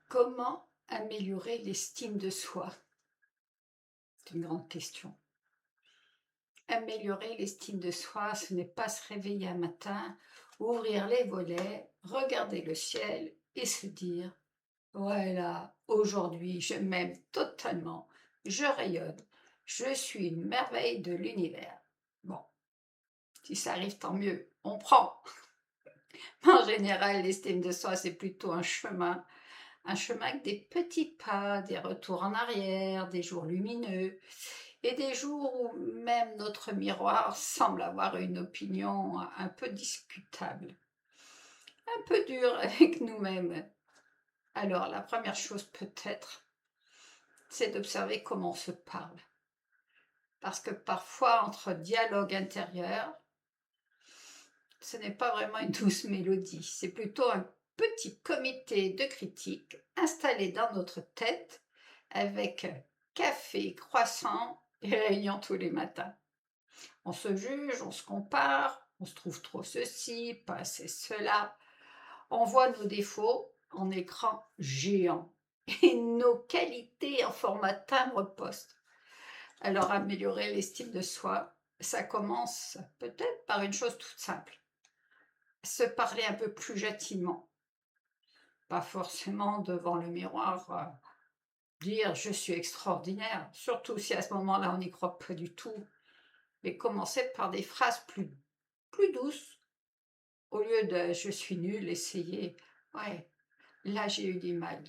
Comment améliorer l'estime de soi? C'est une grande question. Améliorer l'estime de soi, ce n'est pas se réveiller un matin, ouvrir les volets, regarder le ciel et se dire: «Voilà, aujourd'hui je m'aime totalement, je rayonne, je suis une merveille de l'univers». Bon, si ça arrive, tant mieux, on prend. En général, l'estime de soi, c'est plutôt un chemin avec des petits pas, des retours en arrière, des jours lumineux et des jours où même notre miroir semble avoir une opinion un peu discutable, un peu dure avec nous-mêmes. Alors la première chose peut-être, c'est d'observer comment on se parle. Parce que parfois, entre dialogue intérieur, ce n'est pas vraiment une douce mélodie, c'est plutôt un petit comité de critique installé dans notre tête avec café, croissant et réunion tous les matins. On se juge, on se compare, on se trouve trop ceci, pas assez cela. On voit nos défauts en écran géant et nos qualités en format timbre-poste. Alors améliorer l'estime de soi, ça commence peut-être par une chose toute simple. Se parler un peu plus gentiment, pas forcément devant le miroir, dire je suis extraordinaire, surtout si à ce moment-là on n'y croit pas du tout, mais commencer par des phrases plus douces, au lieu de je suis nul, essayer ouais, là j'ai eu du mal,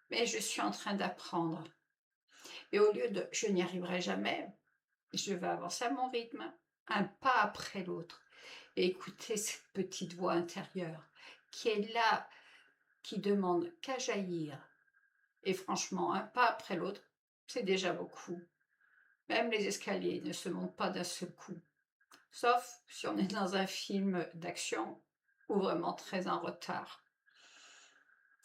mais je suis en train d'apprendre. Et au lieu de je n'y arriverai jamais, je vais avancer à mon rythme, un pas après l'autre, et écouter cette petite voix intérieure qui est là, qui demande qu'à jaillir. Et franchement, un pas après l'autre, c'est déjà beaucoup. Même les escaliers ne se montent pas d'un seul coup, sauf si on est dans un film d'action ou vraiment très en retard.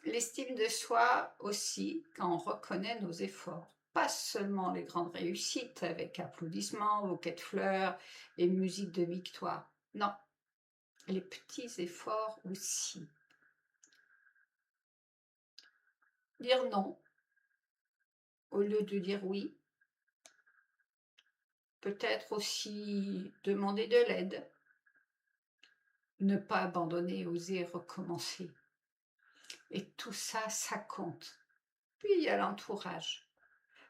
L'estime de soi aussi, quand on reconnaît nos efforts, pas seulement les grandes réussites avec applaudissements, bouquets de fleurs et musique de victoire. Non, les petits efforts aussi. Dire non au lieu de dire oui. Peut-être aussi demander de l'aide. Ne pas abandonner, oser recommencer. Et tout ça, ça compte. Puis il y a l'entourage.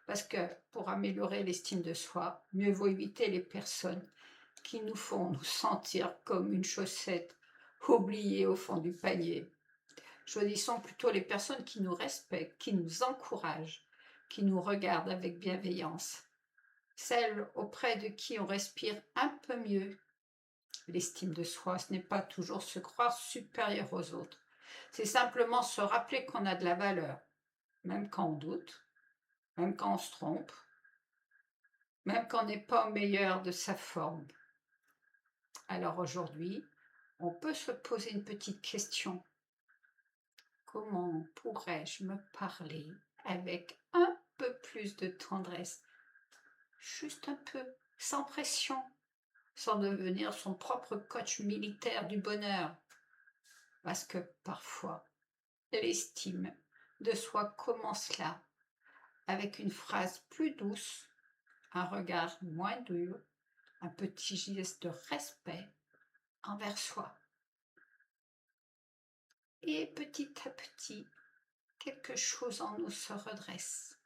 Parce que pour améliorer l'estime de soi, mieux vaut éviter les personnes qui nous font nous sentir comme une chaussette oubliée au fond du panier. Choisissons plutôt les personnes qui nous respectent, qui nous encouragent, qui nous regardent avec bienveillance. Celles auprès de qui on respire un peu mieux. L'estime de soi, ce n'est pas toujours se croire supérieur aux autres. C'est simplement se rappeler qu'on a de la valeur, même quand on doute, même quand on se trompe, même quand on n'est pas au meilleur de sa forme. Alors aujourd'hui, on peut se poser une petite question. Comment pourrais-je me parler avec un peu plus de tendresse? Juste un peu, sans pression, sans devenir son propre coach militaire du bonheur. Parce que parfois, l'estime de soi commence là, avec une phrase plus douce, un regard moins dur, un petit geste de respect envers soi. Et petit à petit, quelque chose en nous se redresse.